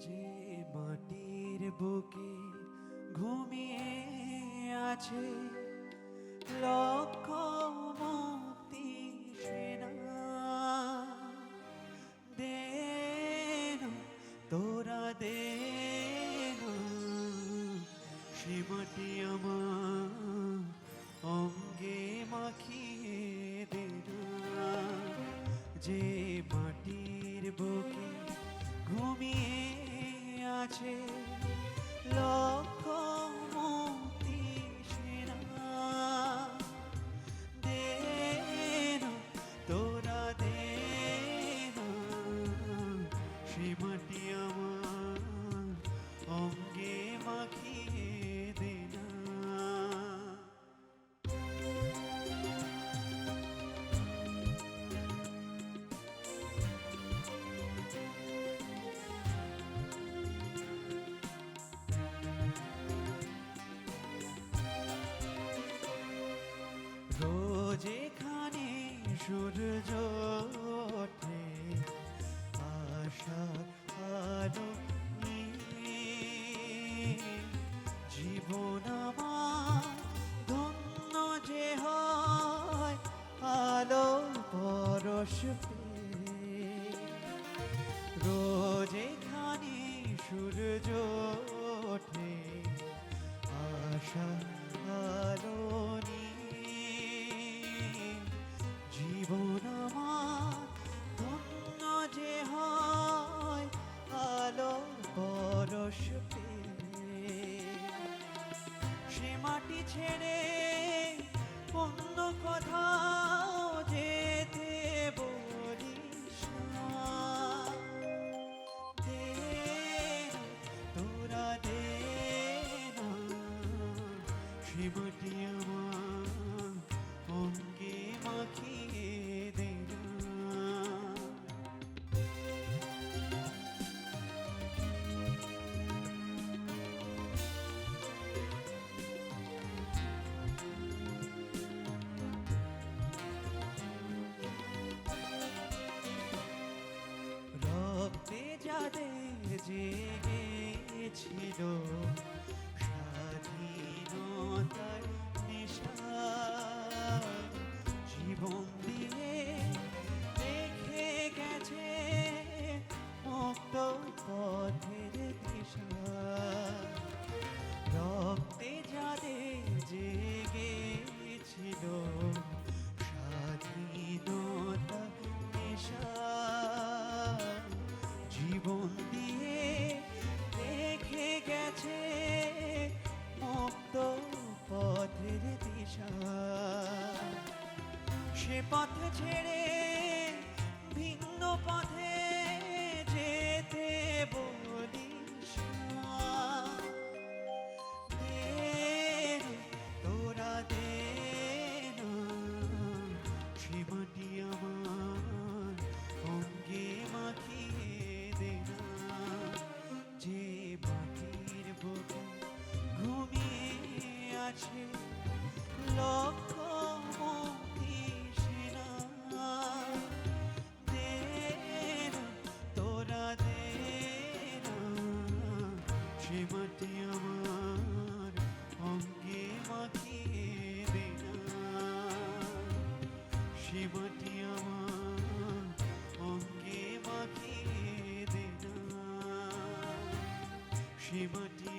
যে মাটির বুকে ঘুমিয়ে আছে লক্ষ মুক্তি সেনা, দেন তোরা দেন সে মাটি আমার অঙ্গে মাখিয়ে দেন। যে মাটির বুকে ঘুমিয়ে আছে লক্ষ মুক্তি সেনা, দেন তোরা দেন সে মাটি আমার অঙ্গে মাখিয়ে দেন। রোজ এখানে সূর্য ওঠে আশার আলো নিয়ে, জীবন আমার ধন্য যে হয় আলো পরশ পেয়ে। রোজ এখানে সূর্য ওঠে আশার আলো নিয়ে, জীবন আমার ধন্য যে হয় আলো পরশ পেয়ে। সে মাটি ছেড়ে অন্য কোথাও যেতে বলিস না, দেন তোরা দেন সে মাটি আমার অঙ্গে মাখিয়ে দেন। রক্তে যাদের জেগেছিল স্বাধীনতার নেশা, জীবন দিয়ে রেখে গেছে মুক্ত পথের দিশা। রক্তে যাদের জেগেছিল স্বাধীনতা নেশা, জীবন দিয়ে রেখে গেছে মুক্ত পথের দিশা। সে পথ ছেড়ে ভিন্ন পথে যেতে বলিস না, দেন তোরা দেন সে মাটি আমার অঙ্গে মাখিয়ে দেন। যে মাটির বুকে ঘুমিয়ে আছে লক্ষ মুক্তি সেনা, দেন তোরা দেন সে মাটি আমার অঙ্গে মাখিয়ে দেন। সে মাটি আমার অঙ্গে মাখিয়ে দেন। সে মাটি